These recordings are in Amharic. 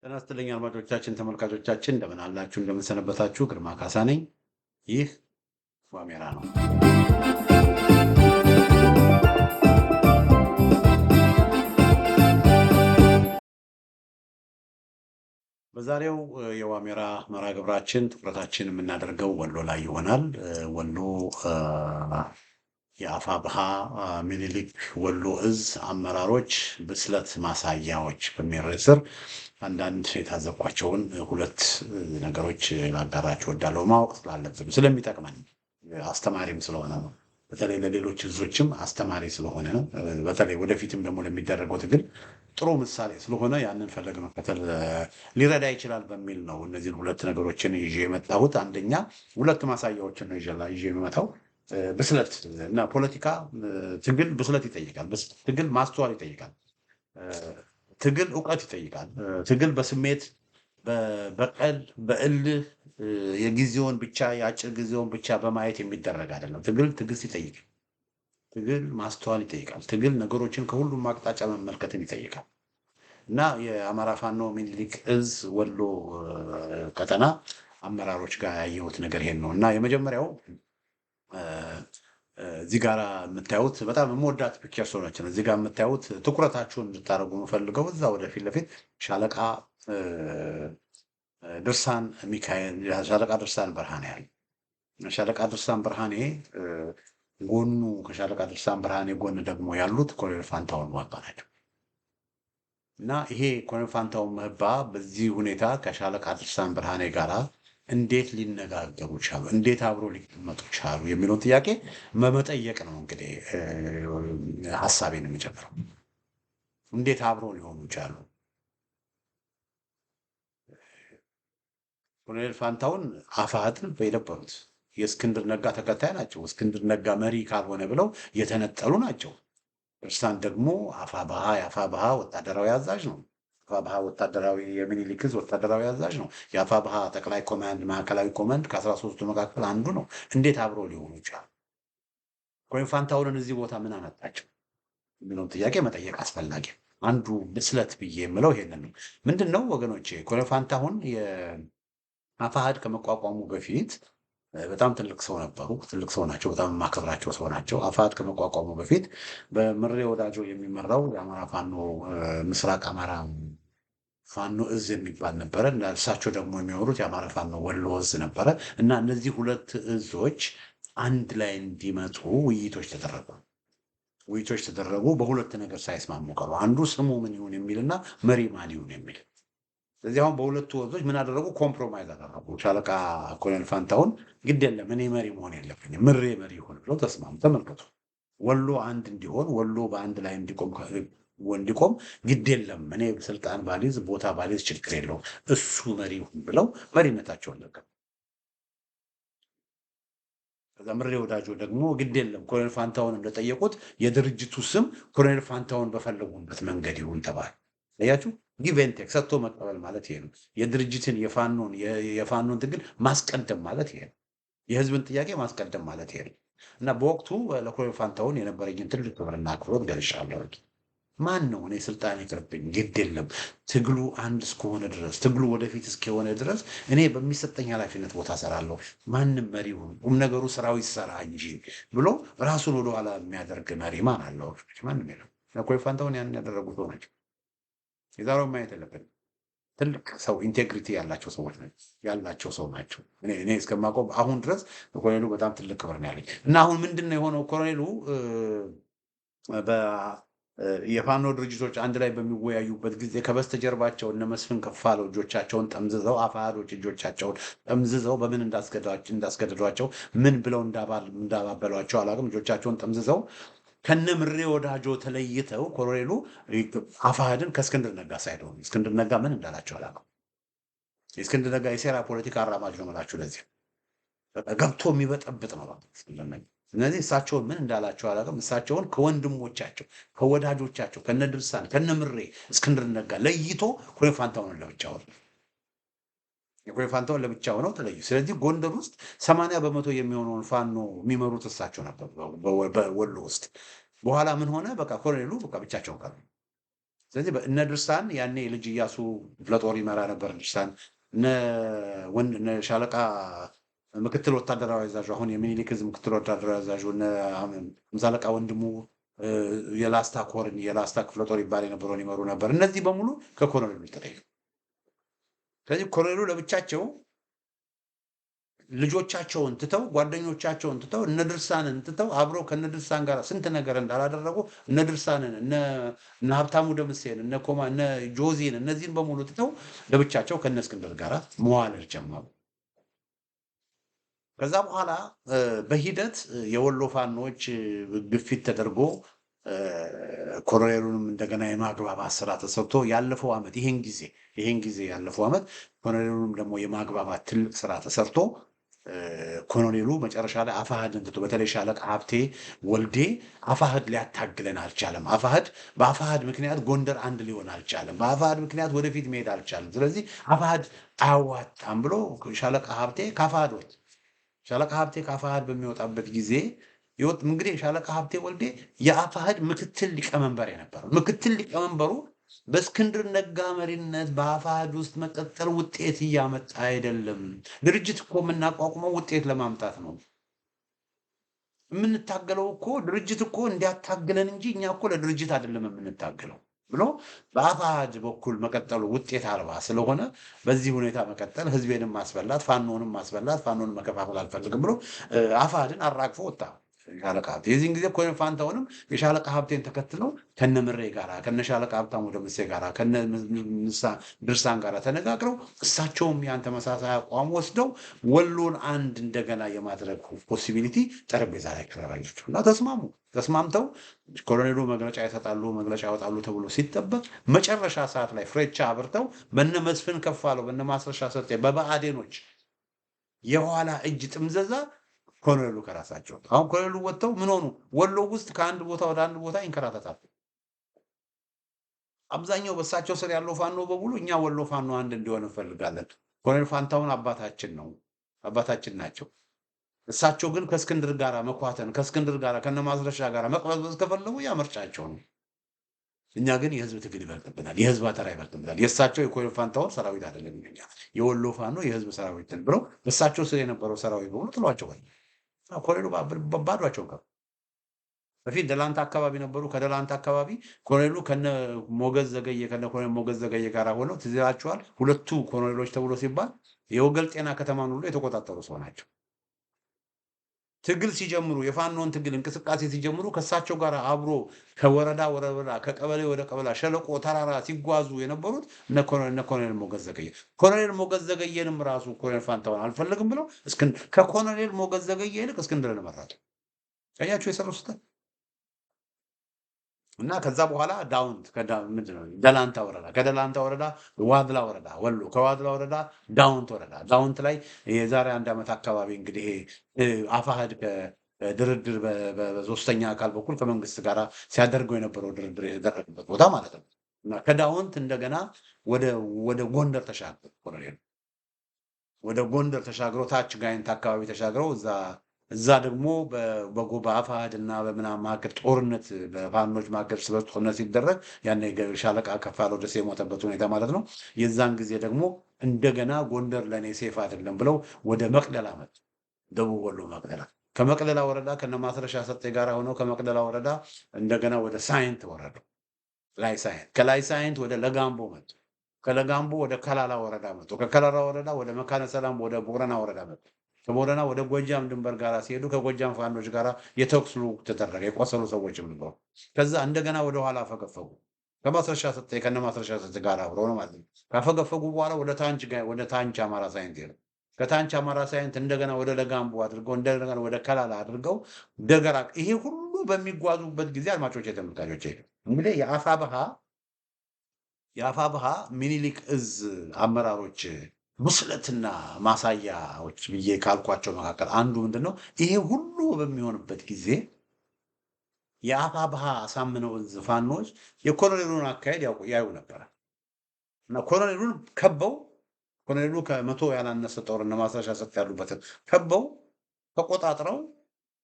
ጤና ይስጥልኝ አድማጮቻችን፣ ተመልካቾቻችን እንደምን አላችሁ? እንደምን ሰነበታችሁ? ግርማ ካሳ ነኝ። ይህ ዋሜራ ነው። በዛሬው የዋሜራ መርሃ ግብራችን ትኩረታችን የምናደርገው ወሎ ላይ ይሆናል። ወሎ የአፋብኃ ምኒልክ ወሎ እዝ አመራሮች ብስለት ማሳያዎች በሚል ርዕስ ስር አንዳንድ የታዘብኳቸውን ሁለት ነገሮች ላጋራችሁ እወዳለሁ። ማወቅ ስላለብን ስለሚጠቅመን አስተማሪም ስለሆነ ነው። በተለይ ለሌሎች እዞችም አስተማሪ ስለሆነ ነው። በተለይ ወደፊትም ደግሞ ለሚደረገው ትግል ጥሩ ምሳሌ ስለሆነ ያንን ፈለግ መከተል ሊረዳ ይችላል በሚል ነው እነዚህን ሁለት ነገሮችን ይዤ የመጣሁት። አንደኛ ሁለት ማሳያዎችን ነው ይዤ የመጣው። ብስለት እና ፖለቲካ ትግል ብስለት ይጠይቃል። ትግል ማስተዋል ይጠይቃል። ትግል እውቀት ይጠይቃል። ትግል በስሜት በበቀል በእልህ የጊዜውን ብቻ የአጭር ጊዜውን ብቻ በማየት የሚደረግ አይደለም። ትግል ትዕግስት ይጠይቃል። ትግል ማስተዋል ይጠይቃል። ትግል ነገሮችን ከሁሉም አቅጣጫ መመልከትን ይጠይቃል እና የአማራ ፋኖ ምኒልክ እዝ ወሎ ቀጠና አመራሮች ጋር ያየሁት ነገር ይሄን ነው እና የመጀመሪያው እዚህ ጋር የምታዩት በጣም የምወዳት ፒክቸር ነች። እዚህ ጋር የምታዩት ትኩረታችሁን እንድታደርጉ የምፈልገው እዛ ወደፊት ለፊት ሻለቃ ድርሳን ሚካኤል፣ ሻለቃ ድርሳን ብርሃኔ ያለ ሻለቃ ድርሳን ብርሃኔ ጎኑ ከሻለቃ ድርሳን ብርሃኔ ጎን ደግሞ ያሉት ኮሎኔል ፋንታሁን ሟባ ናቸው እና ይሄ ኮሎኔል ፋንታሁን ሟባ በዚህ ሁኔታ ከሻለቃ ድርሳን ብርሃኔ ጋራ እንዴት ሊነጋገሩ ቻሉ? እንዴት አብሮ ሊቀመጡ ቻሉ? የሚለውን ጥያቄ መጠየቅ ነው። እንግዲህ ሀሳቤን የሚጀምረው እንዴት አብሮ ሊሆኑ ቻሉ? ኮሎኔል ፋንታሁን አፋሕድን የነበሩት የእስክንድር ነጋ ተከታይ ናቸው። እስክንድር ነጋ መሪ ካልሆነ ብለው የተነጠሉ ናቸው። ድርሳን ደግሞ የአፋብኃ ወታደራዊ አዛዥ ነው። አፋብኃ ወታደራዊ የሚኒሊክ እዝ ወታደራዊ አዛዥ ነው። የአፋብኃ ጠቅላይ ኮማንድ ማዕከላዊ ኮማንድ ከ13ቱ መካከል አንዱ ነው። እንዴት አብሮ ሊሆኑ ይችላል? ኮሎኔል ፋንታሁንን እዚህ ቦታ ምን አመጣቸው የሚለውን ጥያቄ መጠየቅ አስፈላጊ። አንዱ ብስለት ብዬ የምለው ይሄንን ነው። ምንድን ነው ወገኖቼ? ኮሎኔል ፋንታሁን የአፋሕድ ከመቋቋሙ በፊት በጣም ትልቅ ሰው ነበሩ። ትልቅ ሰው ናቸው። በጣም የማከብራቸው ሰው ናቸው። አፋሕድ ከመቋቋሙ በፊት በምሬ ወዳጆ የሚመራው የአማራ ፋኖ ምስራቅ አማራ ፋኖ እዝ የሚባል ነበረ። እሳቸው ደግሞ የሚኖሩት የአማራ ፋኖ ወሎ እዝ ነበረ እና እነዚህ ሁለት እዞች አንድ ላይ እንዲመጡ ውይይቶች ተደረጉ። በሁለት ነገር ሳይስማሙ ቀሩ። አንዱ ስሙ ምን ይሁን የሚልና መሪ ማን ይሁን የሚል። ስለዚህ አሁን በሁለቱ ወዞች ምን አደረጉ? ኮምፕሮማይዝ አደረጉ። ሻለቃ ኮሎኔል ፋንታሁን ግድ የለም እኔ መሪ መሆን የለብኝም ምሬ መሪ ይሁን ብለው ተስማሙ። ተመልከቱ። ወሎ አንድ እንዲሆን ወሎ በአንድ ላይ እንዲቆም ግድ የለም እኔ ስልጣን ባሊዝ ቦታ ባሊዝ ችግር የለውም እሱ መሪ ይሁን ብለው መሪነታቸውን ለቀቁ። ከዛ ምሬ ወዳጆ ደግሞ ግድ የለም ኮሎኔል ፋንታሁን እንደጠየቁት የድርጅቱ ስም ኮሎኔል ፋንታሁን በፈለጉበት መንገድ ይሁን ተባለ። አያችሁ፣ ጊቭ ኤንድ ቴክ ሰጥቶ መቀበል ማለት ይሄ ነው። የድርጅትን የፋኖን ትግል ማስቀደም ማለት ይሄ ነው። የህዝብን ጥያቄ ማስቀደም ማለት ይሄ ነው እና በወቅቱ ለኮሎኔል ፋንታሁን የነበረኝን ትልቅ ክብርና አክብሮት ገልጫለሁ። ማን ነው እኔ ስልጣን ይቅርብኝ፣ ግድ የለም ትግሉ አንድ እስከሆነ ድረስ ትግሉ ወደፊት እስከሆነ ድረስ እኔ በሚሰጠኝ ኃላፊነት ቦታ እሰራለሁ። ማንም መሪ ሁን ቁም ነገሩ ስራው ይሰራ እንጂ ብሎ ራሱን ወደኋላ የሚያደርግ መሪ ማን አለው? ማንም የለም። ኮሎኔል ፋንታሁን ያንን ያደረጉ ሰው ናቸው። የዛሬውን ማየት የለብንም። ትልቅ ሰው ኢንቴግሪቲ ያላቸው ሰው ናቸው። እኔ እስከማውቀው አሁን ድረስ ኮሎኔሉ በጣም ትልቅ ክብር ነው ያለኝ እና አሁን ምንድን ነው የሆነው? ኮሎኔሉ የፋኖ ድርጅቶች አንድ ላይ በሚወያዩበት ጊዜ ከበስተጀርባቸው እነ መስፍን ከፋለው እጆቻቸውን ጠምዝዘው አፋሕዶች እጆቻቸውን ጠምዝዘው በምን እንዳስገደዷቸው ምን ብለው እንዳባበሏቸው አላውቅም። እጆቻቸውን ጠምዝዘው ከነ ምሬ ወዳጆ ተለይተው ኮሎኔሉ አፋሕድን ከእስክንድር ነጋ ሳይድ ሆኑ። እስክንድር ነጋ ምን እንዳላቸው አላውቅም። የእስክንድር ነጋ የሴራ ፖለቲካ አራማጅ ነው የምላችሁ። ለዚህ ገብቶ የሚበጠብጥ ነው እስክንድር ነጋ። እነዚህ እሳቸውን ምን እንዳላቸው አላውቅም። እሳቸውን ከወንድሞቻቸው ከወዳጆቻቸው ከነ ድርሳን ከነ ምሬ እስክንድር ነጋ ለይቶ ኮሎኔል ፋንታሁንን ለብቻ ሆነ። የኮሎኔል ፋንታሁን ለብቻ ሆነው ተለዩ። ስለዚህ ጎንደር ውስጥ 80% የሚሆነውን ፋኖ የሚመሩት እሳቸው ነበር በወሎ ውስጥ። በኋላ ምን ሆነ? በቃ ኮሎኔሉ በቃ ብቻቸውን ቀሩ። ስለዚህ እነ ድርሳን ያኔ ልጅ እያሱ ክፍለ ጦር ይመራ ነበር። ድርሳን እነ ሻለቃ ምክትል ወታደራዊ አዛዡ አሁን የሚኒሊክ ዕዝ ምክትል ወታደራዊ አዛዡ እነ ሃምሳ አለቃ ወንድሙ የላስታ ኮርን የላስታ ክፍለ ጦር ይባል የነበረውን ይመሩ ነበር። እነዚህ በሙሉ ከኮሎኔሉ ተለዩ። ስለዚህ ኮሎኔሉ ለብቻቸው ልጆቻቸውን ትተው ጓደኞቻቸውን ትተው እነ ድርሳንን ትተው አብረው ከነ ድርሳን ጋር ስንት ነገር እንዳላደረጉ እነ ድርሳንን እነ ሀብታሙ ደምሴን እነ ጆዚን እነዚህን በሙሉ ትተው ለብቻቸው ከነ እስክንድር ጋር መዋለድ ጀመሩ። ከዛ በኋላ በሂደት የወሎ ፋኖች ግፊት ተደርጎ ኮሎኔሉንም እንደገና የማግባባት ስራ ተሰርቶ ያለፈው ዓመት ይሄን ጊዜ ያለፈው ዓመት ኮሎኔሉንም ደግሞ የማግባባት ትልቅ ስራ ተሰርቶ ኮሎኔሉ መጨረሻ ላይ አፋሕድን ትቶ በተለይ ሻለቃ ሀብቴ ወልዴ አፋሕድ ሊያታግለን አልቻለም። በአፋሕድ ምክንያት ጎንደር አንድ ሊሆን አልቻለም። በአፋሕድ ምክንያት ወደፊት መሄድ አልቻለም። ስለዚህ አፋሕድ አያዋጣም ብሎ ሻለቃ ሀብቴ ከአፋሕድ ወጥ ሻለቃ ሀብቴ ከአፋሕድ በሚወጣበት ጊዜ እንግዲህ ሻለቃ ሀብቴ ወልዴ የአፋሕድ ምክትል ሊቀመንበር የነበረው ምክትል ሊቀመንበሩ በእስክንድር ነጋ መሪነት በአፋሕድ ውስጥ መቀጠል ውጤት እያመጣ አይደለም። ድርጅት እኮ የምናቋቁመው ውጤት ለማምጣት ነው። የምንታገለው እኮ ድርጅት እኮ እንዲያታግለን እንጂ እኛ እኮ ለድርጅት አይደለም የምንታገለው ብሎ በአፋሕድ በኩል መቀጠሉ ውጤት አልባ ስለሆነ በዚህ ሁኔታ መቀጠል ህዝቤንም ማስበላት ፋኖንም ማስበላት ፋኖንም መከፋፈል አልፈልግም ብሎ አፋሕድን አራግፎ ወጣ ሻለቃ ሀብቴ። የዚህን ጊዜ ኮሎኔል ፋንታሁንም የሻለቃ ሀብቴን ተከትለው ከነ ምሬ ጋራ ከነ ሻለቃ ሀብታሙ ደምሴ ጋራ ከነ ድርሳን ጋራ ተነጋግረው እሳቸውም ያን ተመሳሳይ አቋም ወስደው ወሎን አንድ እንደገና የማድረግ ፖሲቢሊቲ ጠረጴዛ ላይ ቀረባቸው እና ተስማምተው ኮሎኔሉ መግለጫ ያወጣሉ ተብሎ ሲጠበቅ መጨረሻ ሰዓት ላይ ፍሬቻ አብርተው በነ መስፍን ከፋለው በነ ማስረሻ ሰጤ በብአዴኖች የኋላ እጅ ጥምዘዛ ኮሎኔሉ ከራሳቸው አሁን ኮሎኔሉ ወጥተው ምን ሆኑ? ወሎ ውስጥ ከአንድ ቦታ ወደ አንድ ቦታ ይንከራተታሉ። አብዛኛው በእሳቸው ስር ያለው ፋኖ በሙሉ እኛ ወሎ ፋኖ አንድ እንዲሆን እንፈልጋለን። ኮሎኔል ፋንታሁን አባታችን ናቸው። እሳቸው ግን ከእስክንድር ጋር መኳተን ከእስክንድር ጋር ከነ ማስረሻ ጋር መቅበዝበዝ ከፈለጉ ያመርጫቸው ነው። እኛ ግን የህዝብ ትግል ይበልጥብናል፣ የህዝብ አተራ ይበልጥብናል። የእሳቸው የኮሎኔል ፋንታሁን ሰራዊት አይደለም ይገኛ የወሎ ፋኖ የህዝብ ሰራዊትን ብለው እሳቸው ስር የነበረው ሰራዊት በሙሉ ጥሏቸው ኮሎኔሉ ባዷቸው ጋር በፊት ደላንታ አካባቢ ነበሩ። ከደላንታ አካባቢ ኮሎኔሉ ከነ ኮሎኔል ሞገዝ ዘገየ ጋር ሆነው ትዝ ይላችኋል። ሁለቱ ኮሎኔሎች ተብሎ ሲባል የወገል ጤና ከተማን ሁሉ የተቆጣጠሩ ሰው ናቸው። ትግል ሲጀምሩ የፋኖን ትግል እንቅስቃሴ ሲጀምሩ ከእሳቸው ጋር አብሮ ከወረዳ ከቀበሌ ወደ ቀበሌ ሸለቆ ተራራ ሲጓዙ የነበሩት እነ ኮሎኔል ሞገዝ ዘገየ። ኮሎኔል ሞገዝ ዘገየንም ራሱ ኮሎኔል ፋንታሁን አልፈልግም ብለው ከኮሎኔል ሞገዝ ዘገየ ይልቅ እስክንድርን መረጡ። ቀያቸው የሰሩ ስህተት እና ከዛ በኋላ ደላንታ ወረዳ ከደላንታ ወረዳ ዋድላ ወረዳ ወሎ ከዋድላ ወረዳ ዳውንት ላይ የዛሬ 1 ዓመት አካባቢ እንግዲህ አፋሕድ ድርድር በሶስተኛ አካል በኩል ከመንግስት ጋር ሲያደርገው የነበረው ድርድር የተደረገበት ቦታ ማለት ነው። እና ከዳውንት እንደገና ወደ ጎንደር ተሻግረው ኮሎኔሉ ወደ ጎንደር ተሻግረው ታች ጋይንት አካባቢ ተሻግረው እዛ ደግሞ በአፋሕድ እና በምናምን መካከል ጦርነት በፋኖች መካከል ስለ ጦርነት ሲደረግ ያን ሻለቃ ከፋለው ደሴ የሞተበት ሁኔታ ማለት ነው። የዛን ጊዜ ደግሞ እንደገና ጎንደር ለእኔ ሴፍ አይደለም ብለው ወደ መቅደላ መጡ። ደቡብ ወሎ መቅደላ ከመቅደላ ወረዳ ከነ ማስረሻ ሰጤ ጋር ሆነው ከመቅደላ ወረዳ እንደገና ወደ ሳይንት ወረዱ። ከላይ ሳይንት ወደ ለጋምቦ መጡ። ከለጋምቦ ወደ ከላላ ወረዳ መጡ። ከከላላ ወረዳ ወደ መካነ ሰላም ወደ ቦረና ወረዳ መጡ። ከቦረና ወደ ጎጃም ድንበር ጋር ሲሄዱ ከጎጃም ፋኖች ጋር የተኩስ ልውውጥ ተደረገ። የቆሰሉ ሰዎችም ነበሩ። ከዛ እንደገና ወደ ኋላ አፈገፈጉ። ከማስረሻ ሰጤ ከነ ማስረሻ ሰጤ ጋር አብረው ነው ማለት ነው። ካፈገፈጉ በኋላ ወደ ታንች አማራ ሳይንት ሄዱ። ከታንች አማራ ሳይንት እንደገና ወደ ለጋምቦ አድርገው እንደገና ወደ ከላላ አድርገው ደገራ። ይሄ ሁሉ በሚጓዙበት ጊዜ አድማጮች የተመልካቾች እንግዲህ የአፋብሃ ሚኒሊክ ዕዝ አመራሮች ብስለትና ማሳያዎች ብዬ ካልኳቸው መካከል አንዱ ምንድነው? ይሄ ሁሉ በሚሆንበት ጊዜ የአፋብሃ አሳምነው ዕዝ ፋኖች የኮሎኔሉን አካሄድ ያዩ ነበር እና ኮሎኔሉን ከበው ኮሎኔሉ ከ100 ያላነሰ ጦር እና ማስረሻ ሰጥ ያሉበትን ከበው ተቆጣጥረው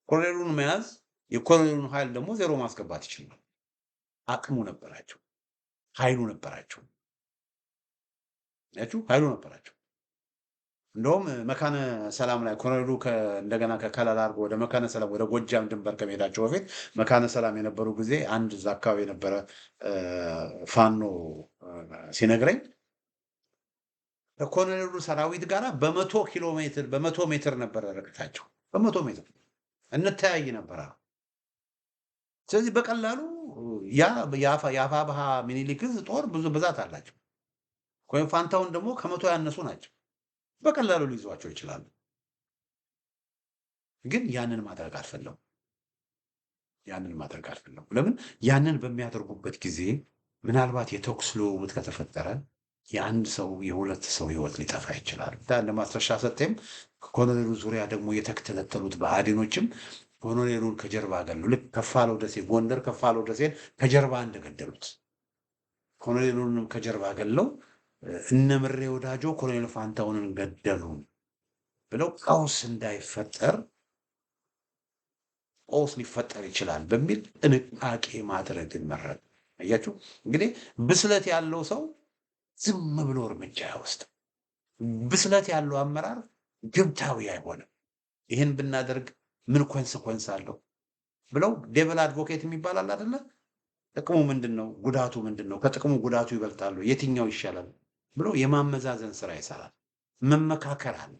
ኮሎኔሉን መያዝ የኮሎኔሉን ኃይል ደግሞ ዜሮ ማስገባት ይችላል። አቅሙ ነበራቸው። ኃይሉ ነበራቸው። ያችሁ ኃይሉ ነበራቸው። እንደውም መካነ ሰላም ላይ ኮሎኔሉ እንደገና ከከለላ አድርጎ ወደ መካነ ሰላም ወደ ጎጃም ድንበር ከመሄዳቸው በፊት መካነ ሰላም የነበሩ ጊዜ አንድ እዛ አካባቢ የነበረ ፋኖ ሲነግረኝ ከኮሎኔሉ ሰራዊት ጋር በመቶ ሜትር ነበረ ርቀታቸው። በመቶ ሜትር እንተያይ ነበረ። ስለዚህ በቀላሉ የአፋብኃ ምኒልክ ዕዝ ጦር ብዙ ብዛት አላቸው። ኮሎኔል ፋንታሁን ደግሞ ከመቶ ያነሱ ናቸው። በቀላሉ ሊይዟቸው ይችላሉ። ግን ያንን ማድረግ አልፈለጉም። ለምን? ያንን በሚያደርጉበት ጊዜ ምናልባት የተኩስ ልውውጥ ከተፈጠረ የአንድ ሰው የሁለት ሰው ህይወት ሊጠፋ ይችላል። ለማስረሻ ሰጤም ኮሎኔሉ ዙሪያ ደግሞ የተከተሉት ብአዴኖችም ኮሎኔሉን ከጀርባ ገለው ልክ ከፋለው ደሴ ጎንደር ከፋለው ደሴን ከጀርባ እንደገደሉት ኮሎኔሉንም ከጀርባ ገለው እነ ምሬ ወዳጆ ኮሎኔል ፋንታሁንን ገደሉ ብለው ቀውስ እንዳይፈጠር ቀውስ ሊፈጠር ይችላል በሚል ጥንቃቄ ማድረግን መረጥ። አያችሁ እንግዲህ ብስለት ያለው ሰው ዝም ብሎ እርምጃ አይወስድም። ብስለት ያለው አመራር ግብታዊ አይሆንም። ይህን ብናደርግ ምን ኮንስኮንስ አለው ብለው ዴቨል አድቮኬት የሚባል አለ አይደለ? ጥቅሙ ምንድነው? ጉዳቱ ምንድነው? ከጥቅሙ ጉዳቱ ይበልጣሉ፣ የትኛው ይሻላል ብሎ የማመዛዘን ስራ ይሰራል። መመካከር አለ።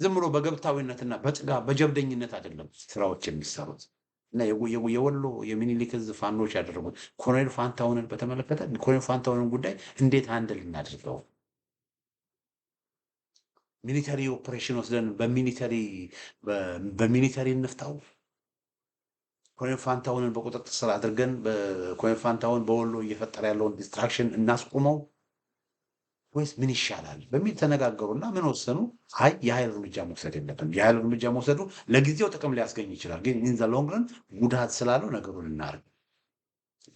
ዝም ብሎ በገብታዊነትና በጥጋብ በጀብደኝነት አይደለም ስራዎች የሚሰሩት። እና የወሎ የሚኒሊክ ዕዝ ፋኖች ያደረጉት ኮሎኔል ፋንታሁንን በተመለከተ ኮሎኔል ፋንታሁንን ጉዳይ እንዴት አንድል እናድርገው? ሚሊተሪ ኦፕሬሽን ወስደን በሚሊተሪ እንፍታው? ኮሎኔል ፋንታሁንን በቁጥጥር ስር አድርገን ኮሎኔል ፋንታሁን በወሎ እየፈጠረ ያለውን ዲስትራክሽን እናስቁመው ወይስ ምን ይሻላል በሚል ተነጋገሩና ምን ወሰኑ? አይ የኃይል እርምጃ መውሰድ የለብንም። የኃይል እርምጃ መውሰዱ ለጊዜው ጥቅም ሊያስገኝ ይችላል፣ ግን ኢን ዘ ሎንግ ረን ጉዳት ስላለው ነገሩን እናርግ።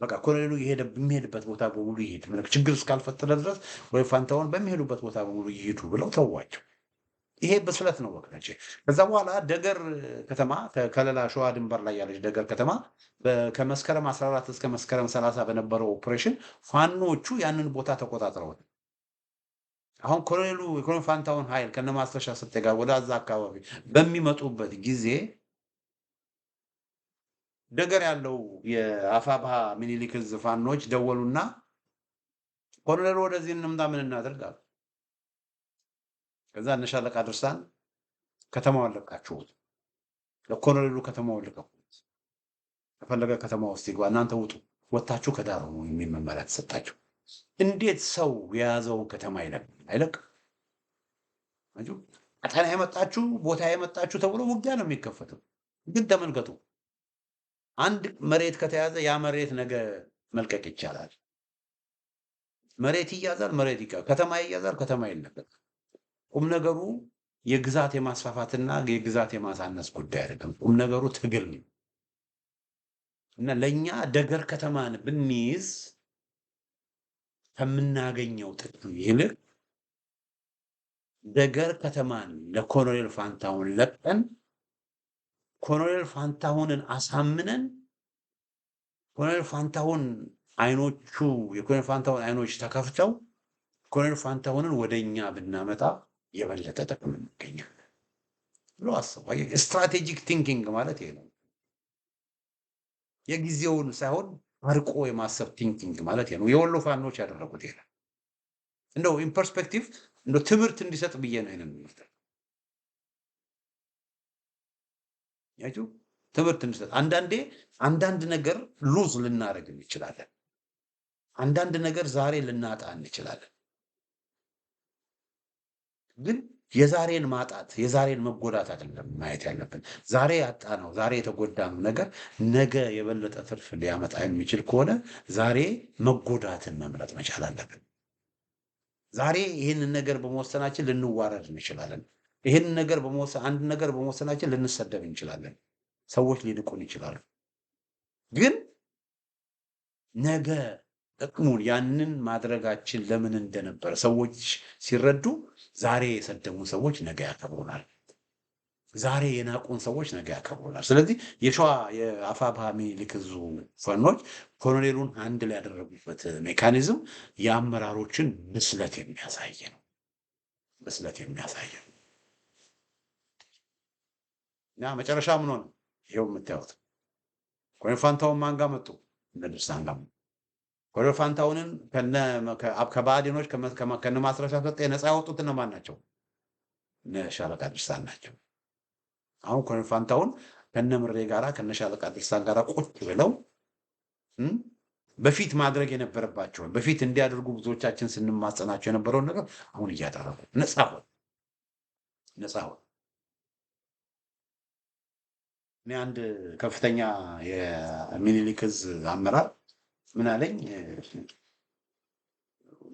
በቃ ኮሎኔሉ በሚሄድበት ቦታ በሙሉ ይሄድ፣ ችግር እስካልፈጠረ ድረስ ወይ ፋንታሁን በሚሄዱበት ቦታ በሙሉ ይሄዱ ብለው ተዋቸው። ይሄ ብስለት ነው ወገኖቼ። ከዛ በኋላ ደገር ከተማ ከከለላ ሸዋ ድንበር ላይ ያለች ደገር ከተማ ከመስከረም 14 እስከ መስከረም 30 በነበረው ኦፕሬሽን ፋኖቹ ያንን ቦታ ተቆጣጥረዋል። አሁን የኮሎኔል ፋንታሁን ኃይል ከነማስረሻ ሰጤ ጋር ወደዛ አካባቢ በሚመጡበት ጊዜ ደገር ያለው የአፋብኃ ምኒልክ ዕዝ ፋኖች ደወሉና ኮሎኔሉ ወደዚህ እንምጣ ምን እናደርጋለን? ከዛ እነ ሻለቃ ድርሳን ከተማውን ለቃችሁት፣ ለኮሎኔሉ ከተማውን ልቀቁት፣ ከፈለገ ከተማ ውስጥ ይግባ፣ እናንተ ውጡ፣ ወታችሁ ከዳሩ ነው የሚል መመሪያ ተሰጣቸው። እንዴት ሰው የያዘውን ከተማ አይለቅ? ቀጠና የመጣችሁ ቦታ የመጣችሁ ተብሎ ውጊያ ነው የሚከፈተው። ግን ተመልከቱ፣ አንድ መሬት ከተያዘ ያ መሬት ነገ መልቀቅ ይቻላል። መሬት ይያዛል፣ ከተማ ይያዛል፣ ከተማ ይለቀቃል። ቁም ነገሩ የግዛት የማስፋፋትና የግዛት የማሳነስ ጉዳይ አይደለም። ቁም ነገሩ ትግል ነው እና ለእኛ ደገር ከተማን ብንይዝ ከምናገኘው ጥቅም ይልቅ ደገር ከተማን ለኮሎኔል ፋንታሁን ለቀን ኮሎኔል ፋንታሁንን አሳምነን የኮሎኔል ፋንታሁን አይኖች ተከፍተው ኮሎኔል ፋንታሁንን ወደኛ ብናመጣ የበለጠ ጥቅም ይገኛል ብሎ አሰቡ። ስትራቴጂክ ቲንኪንግ ማለት ይሄ ነው። የጊዜውን ሳይሆን አርቆ የማሰብ ቲንኪንግ ማለት ነው። የወሎ ፋኖች ያደረጉት ይሄ እንደው ኢን ፐርስፔክቲቭ እንደው ትምህርት እንዲሰጥ ብዬ ነው ይሄንን የምመጣው። ያጁ ትምህርት እንዲሰጥ አንዳንድ ነገር ሉዝ ልናደርግ እንችላለን። አንዳንድ ነገር ዛሬ ልናጣ እንችላለን። ግን የዛሬን ማጣት የዛሬን መጎዳት አይደለም ማየት ያለብን። ዛሬ ያጣነው ዛሬ የተጎዳነው ነገር ነገ የበለጠ ትርፍ ሊያመጣ የሚችል ከሆነ ዛሬ መጎዳትን መምረጥ መቻል አለብን። ዛሬ ይህንን ነገር በመወሰናችን ልንዋረድ እንችላለን። ይህንን ነገር አንድ ነገር በመወሰናችን ልንሰደብ እንችላለን። ሰዎች ሊንቁን ይችላሉ። ግን ነገ ጥቅሙን ያንን ማድረጋችን ለምን እንደነበረ ሰዎች ሲረዱ ዛሬ የሰደሙ ሰዎች ነገ ያከብሩናል። ዛሬ የናቁን ሰዎች ነገ ያከብሩናል። ስለዚህ የሸዋ የአፋብኃ ምኒልክ ዕዝ ፋኖች ኮሎኔሉን አንድ ላይ ያደረጉበት ሜካኒዝም የአመራሮችን ብስለት የሚያሳይ ነው። ብስለት የሚያሳይ ነው እና መጨረሻ ምን ሆነ? ይኸው የምታዩት ኮሎኔል ፋንታሁን ማን ጋር መጡ? እነ ድርሳን ጋር። ኮሎኔል ፋንታሁንን ከባዕዴኖች ከነ ማስረሻ ሰጤ ነፃ ያወጡት እነማን ናቸው? እነ ሻለቃ ድርሳን ናቸው። አሁን ኮሎኔል ፋንታሁን ከነ ምሬ ጋራ ከነ ሻለቃ ድርሳን ጋራ ቁጭ ብለው በፊት ማድረግ የነበረባቸውን በፊት እንዲያደርጉ ብዙዎቻችን ስንማጸናቸው የነበረውን ነገር አሁን እያደረጉ ነፃ ሆነ። እኔ አንድ ከፍተኛ የሚኒሊክ ዕዝ አመራር ምን አለኝ?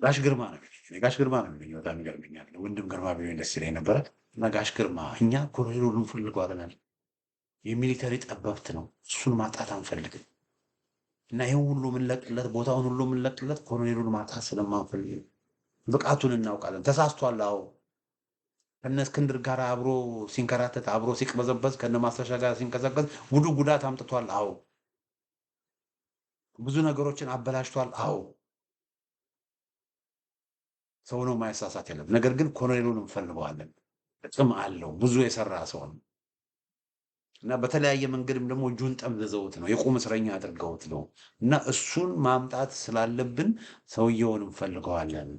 ጋሽ ግርማ ነው ጋሽ ግርማ ነው የሚለኝ። በጣም ይገርመኛል። ወንድም ግርማ ቢሆን ደስ ይለኝ ነበረ። እና ጋሽ ግርማ እኛ ኮሎኔሉን እንፈልገዋለን፣ የሚሊተሪ ጠበብት ነው፣ እሱን ማጣት አንፈልግም እና ይህን ሁሉ የምንለቅለት ቦታውን ሁሉ የምንለቅለት ኮሎኔሉን ማጣት ስለማንፈልግ ብቃቱን እናውቃለን። ተሳስቷል። አዎ ከነ እስክንድር ጋር አብሮ ሲንከራተት አብሮ ሲቅበዘበዝ ከነ ማስረሻ ጋር ሲንቀዘቀዝ ብዙ ጉዳት አምጥቷል። አዎ ብዙ ነገሮችን አበላሽቷል። አዎ ሰው ነው ማይሳሳት የለም። ነገር ግን ኮሎኔሉን እንፈልገዋለን። ጥቅም አለው። ብዙ የሰራ ሰው ነው እና በተለያየ መንገድም ደግሞ እጁን ጠምዝዘውት ነው፣ የቁም እስረኛ አድርገውት ነው እና እሱን ማምጣት ስላለብን ሰውየውን እንፈልገዋለን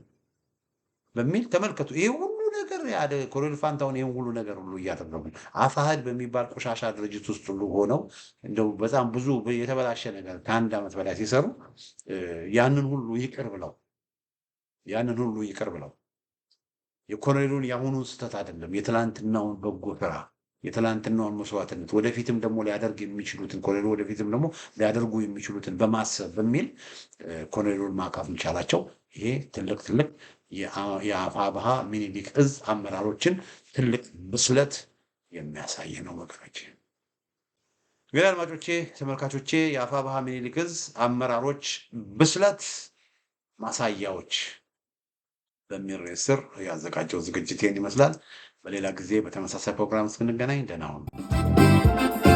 በሚል ተመልከቱ። ይሄ ሁሉ ነገር ያደ ኮሎኔል ፋንታሁን ይሄን ሁሉ ነገር ሁሉ እያደረጉ አፋሕድ በሚባል ቆሻሻ ድርጅት ውስጥ ሁሉ ሆነው እንደው በጣም ብዙ የተበላሸ ነገር ከ1 ዓመት በላይ ሲሰሩ ያንን ሁሉ ይቅር ብለው የኮሎኔሉን የአሁኑን ስህተት አይደለም የትላንትናውን በጎ ስራ የትላንትናውን መስዋዕትነት ወደፊትም ደግሞ ሊያደርግ የሚችሉትን ኮሎኔሉ ወደፊትም ደግሞ ሊያደርጉ የሚችሉትን በማሰብ በሚል ኮሎኔሉን ማካፍ መቻላቸው ይሄ ትልቅ የአፋብኃ ምኒልክ ዕዝ አመራሮችን ትልቅ ብስለት የሚያሳይ ነው ወገኖቼ። ግን አድማጮቼ፣ ተመልካቾቼ የአፋብኃ ምኒልክ ዕዝ አመራሮች ብስለት ማሳያዎች በሚል ርዕስ ስር ያዘጋጀው ዝግጅት ይህን ይመስላል። በሌላ ጊዜ በተመሳሳይ ፕሮግራም እስክንገናኝ ደህና ሁኑ።